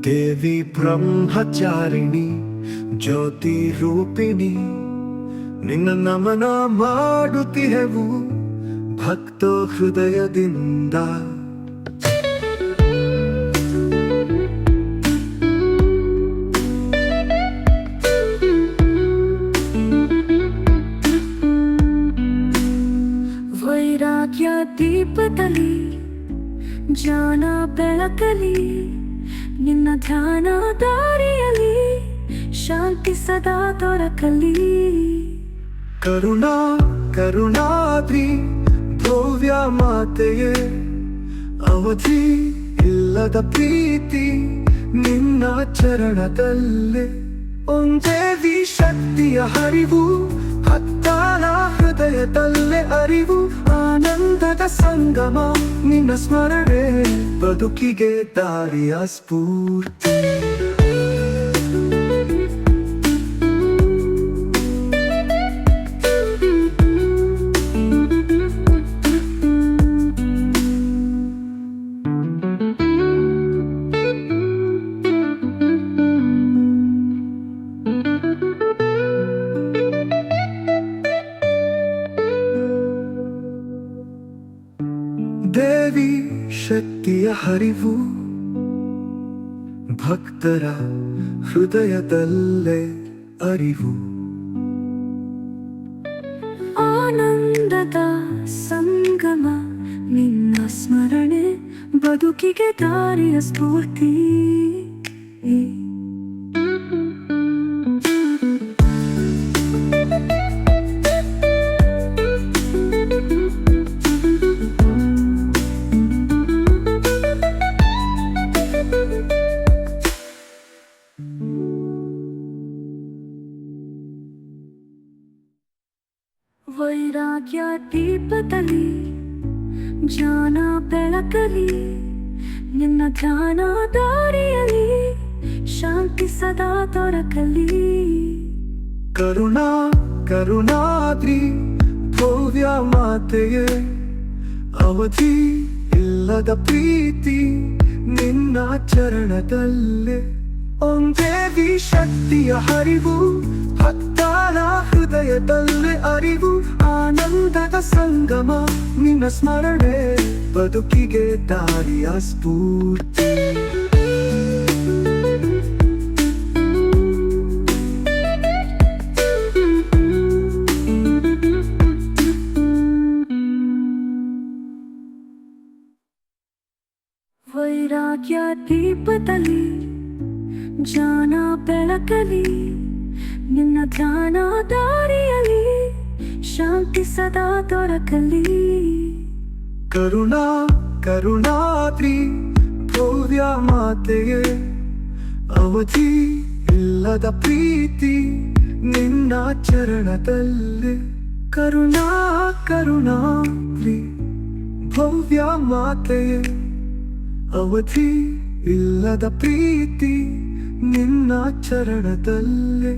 ದೇವಿ ಬ್ರಹ್ಮಚಾರಿಣಿ ಜ್ಯೋತಿ ರೂಪಿಣಿ, ನಿನ್ನ ನಮನ ಮಾಡುತ್ತಿಹೆವು ಭಕ್ತೋ ಹೃದಯದಿಂದ. ವೈರಾಗ್ಯ ದೀಪದಲ್ಲಿ ಜ್ಞಾನ ಬೆಳಕಲಿ, ನಿನ್ನ ಧ್ಯಾನ ದಾರಿಯಲ್ಲಿ ಶಾಂತಿ ಸದಾ ದೊರಕಲಿ. ಕರುಣಾ ಕರುಣಾದ್ರಿ ಭವ್ಯ ಮಾತೆಯೇ, ಅವಧಿ ಇಲ್ಲದ ಪ್ರೀತಿ ನಿನ್ನ ಚರಣದಲ್ಲೇ. ಒಂದೇವಿ ಶಕ್ತಿಯ ಹರಿವು, ಹತ್ತಾಳ ಹೃದಯದಲ್ಲೇ ಅರಿವು. ಆನಂದದ ಸಂಗಮ ನಿನ್ನ ಸ್ಮರಣೆ, ಬದುಕಿಗೆ ದಾರಿಯ ಸ್ಫೂರ್ತಿ. ದೇವಿ ಶಕ್ತಿಯ ಹರಿವು, ಭಕ್ತರ ಹೃದಯದಲ್ಲೇ ಅರಿವು. ಆನಂದದ ಸಂಗಮ ನಿನ್ನ ಸ್ಮರಣೆ, ಬದುಕಿಗೆ ದಾರಿಯ ಸ್ಫೂರ್ತಿ. ವೈರಾಗ್ಯ ದೀಪದಲ್ಲಿ ಜ್ಞಾನ ಬೆಳಕಲಿ, ನಿನ್ನ ಧ್ಯಾನ ದಾರಿಯಲ್ಲಿ ಶಾಂತಿ ಸದಾ ದೊರಕಲಿ. ಕರುಣಾ ಕರುಣಾದ್ರಿ ಭವ್ಯ ಮಾತೆಯೇ, ಅವಧಿ ಇಲ್ಲದ ಪ್ರೀತಿ ನಿನ್ನ ಚರಣದಲ್ಲೇ. ಒಂದೇವಿ ಶಕ್ತಿಯ ಹರಿವು, ಹತ್ತಾಳ ಹೃದಯದಲ್ಲೇ ಅರಿವು. ಆನಂದದ ಸಂಗಮ ನಿನ್ನ ಸ್ಮರಣೆ, ಬದುಕಿಗೆ ದಾರಿಯ ಸ್ಫೂರ್ತಿ. ವೈರಾಗ್ಯ ದೀಪದಲ್ಲಿ ಜ್ಞಾನ ಬೆಳಕಲಿ, ನಿನ್ನ ಧ್ಯಾನ ದಾರಿಯಲ್ಲಿ ಶಾಂತಿ ಸದಾ ದೊರಕಲಿ. ಕರುಣಾ ಕರುಣಾದ್ರಿ ಭವ್ಯ ಮಾತೆಯೇ, ಅವಧಿ ಇಲ್ಲದ ಪ್ರೀತಿ ನಿನ್ನ ಚರಣದಲ್ಲೇ. ಕರುಣಾ ಕರುಣಾದ್ರಿ ಭವ್ಯ ಮಾತೆಯೇ, ಅವಧಿ ಇಲ್ಲದ ಪ್ರೀತಿ ನಿನ್ನ ಚರಣದಲ್ಲೇ.